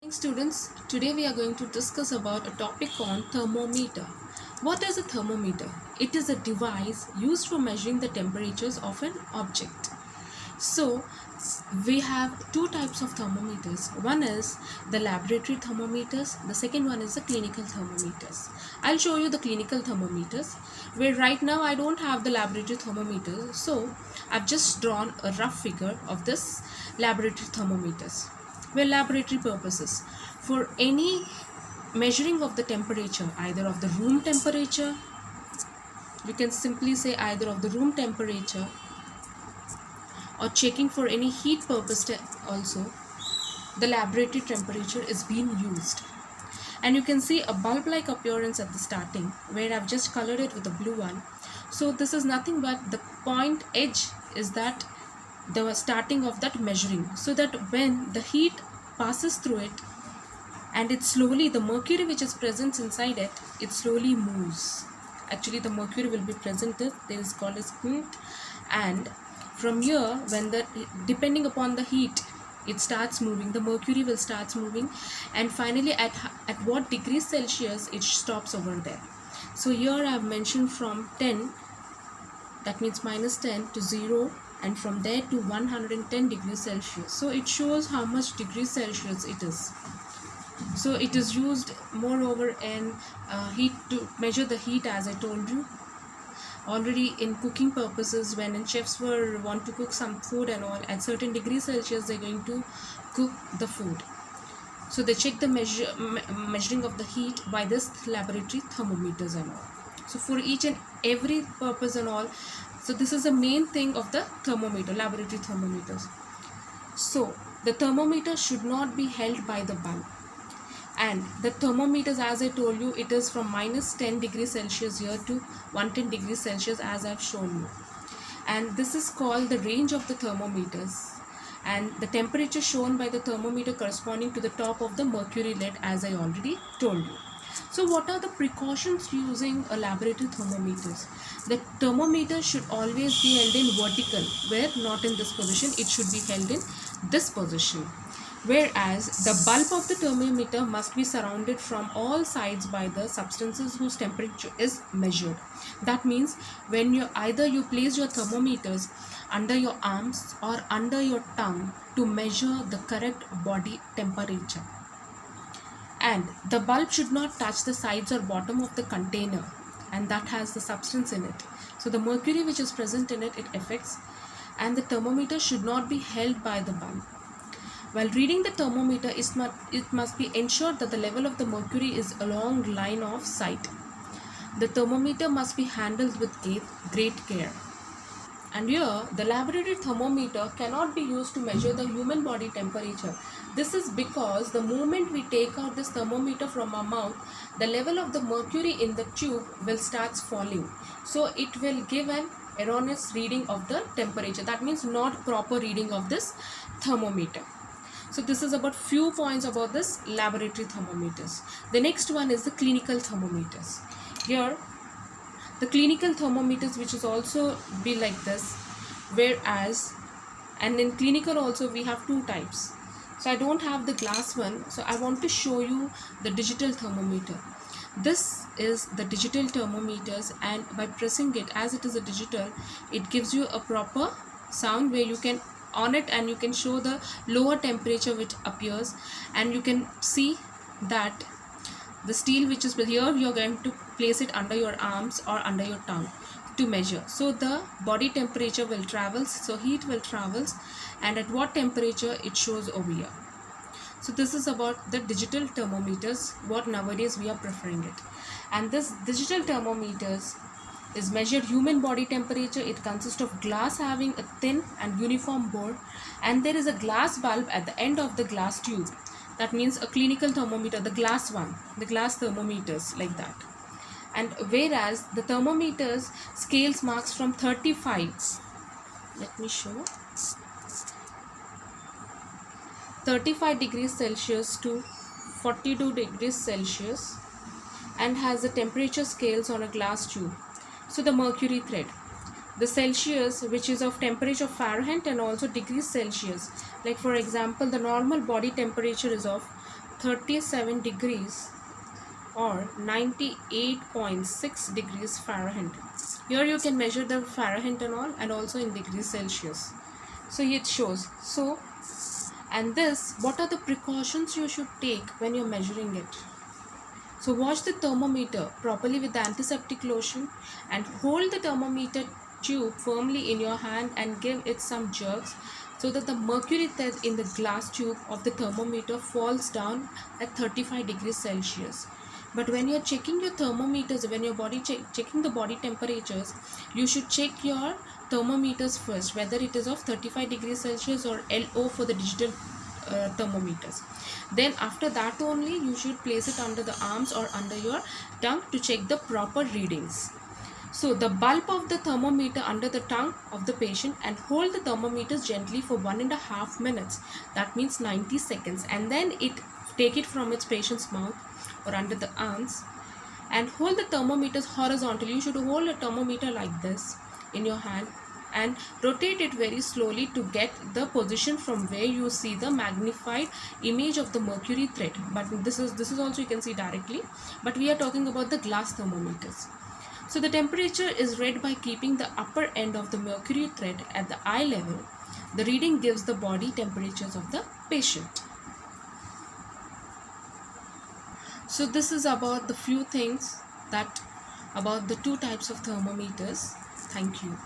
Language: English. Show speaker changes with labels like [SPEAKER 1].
[SPEAKER 1] Students, today we are going to discuss about a topic on thermometer. What is a thermometer? It is a device used for measuring the temperatures of an object. So, we have two types of thermometers. One is the laboratory thermometers, the second one is the clinical thermometers. I'll show you the clinical thermometers, where right now I don't have the laboratory thermometers, so I've just drawn a rough figure of this laboratory thermometers. Well, laboratory purposes, for any measuring of the temperature, either of the room temperature, you can simply say either of the room temperature, or checking for any heat purpose also, the laboratory temperature is being used. And you can see a bulb like appearance at the starting, where I've just colored it with a blue one. So this is nothing but the point edge is that the starting of that measuring, so that when the heat passes through it and it slowly, the mercury which is present inside it, it slowly moves. Actually the mercury will be present, there is called as heat, and from here, when the depending upon the heat, it starts moving, the mercury will start moving, and finally at what degrees Celsius it stops over there. So here I have mentioned from 10, that means minus 10 to 0, and from there to 110 degrees Celsius. So it shows how much degrees Celsius it is. So it is used moreover in heat, to measure the heat, as I told you already. In cooking purposes, when chefs want to cook some food and all, at certain degrees Celsius they're going to cook the food, so they check the measuring of the heat by this laboratory thermometers and all. So for each and every purpose and all, so this is the main thing of the thermometer, laboratory thermometers. So the thermometer should not be held by the bulb, and the thermometers, as I told you, it is from minus 10 degrees Celsius here to 110 degrees Celsius, as I've shown you. And this is called the range of the thermometers, and the temperature shown by the thermometer corresponding to the top of the mercury lid, as I already told you. So what are the precautions using a laboratory thermometers? The thermometer should always be held in vertical, where not in this position, it should be held in this position. Whereas the bulb of the thermometer must be surrounded from all sides by the substances whose temperature is measured. That means when you place your thermometers under your arms or under your tongue to measure the correct body temperature. And the bulb should not touch the sides or bottom of the container, and that has the substance in it. So the mercury which is present in it, it affects, and the thermometer should not be held by the bulb. While reading the thermometer, it must be ensured that the level of the mercury is along line of sight. The thermometer must be handled with great care. And here, the laboratory thermometer cannot be used to measure the human body temperature. This is because the moment we take out this thermometer from our mouth, the level of the mercury in the tube will start falling. So it will give an erroneous reading of the temperature. That means not proper reading of this thermometer. So this is about few points about this laboratory thermometers. The next one is the clinical thermometers. Here the clinical thermometers, which is also be like this, whereas, and in clinical also we have two types. So I don't have the glass one, so I want to show you the digital thermometer. This is the digital thermometers, and by pressing it, as it is a digital, it gives you a proper sound where you can on it and you can show the lower temperature which appears, and you can see that the steel which is here, you are going to place it under your arms or under your tongue to measure. So the body temperature will travel, so heat will travels, and at what temperature it shows over here. So this is about the digital thermometers, what nowadays we are preferring it. And this digital thermometers is measured human body temperature. It consists of glass having a thin and uniform bore, and there is a glass bulb at the end of the glass tube. That means a clinical thermometer, the glass one, the glass thermometers like that. And whereas the thermometers scales marks from 35, let me show, 35 degrees Celsius to 42 degrees Celsius, and has the temperature scales on a glass tube. So the mercury thread, the Celsius, which is of temperature Fahrenheit and also degrees Celsius. Like for example, the normal body temperature is of 37 degrees or 98.6 degrees Fahrenheit. Here you can measure the Fahrenheit and all, and also in degrees Celsius. So it shows. So, and this, what are the precautions you should take when you're measuring it? So wash the thermometer properly with the antiseptic lotion and hold the thermometer tube firmly in your hand and give it some jerks so that the mercury thread in the glass tube of the thermometer falls down at 35 degrees Celsius. But when you're checking your thermometers, when your body checking the body temperatures, you should check your thermometers first, whether it is of 35 degrees Celsius or LO for the digital thermometers. Then after that only you should place it under the arms or under your tongue to check the proper readings. So the bulb of the thermometer under the tongue of the patient and hold the thermometers gently for 1.5 minutes. That means 90 seconds, and then take it from its patient's mouth or under the arms and hold the thermometers horizontally. You should hold a thermometer like this in your hand and rotate it very slowly to get the position from where you see the magnified image of the mercury thread. But this is also you can see directly, but we are talking about the glass thermometers. So the temperature is read by keeping the upper end of the mercury thread at the eye level. The reading gives the body temperatures of the patient. So this is about the few things that about the two types of thermometers. Thank you.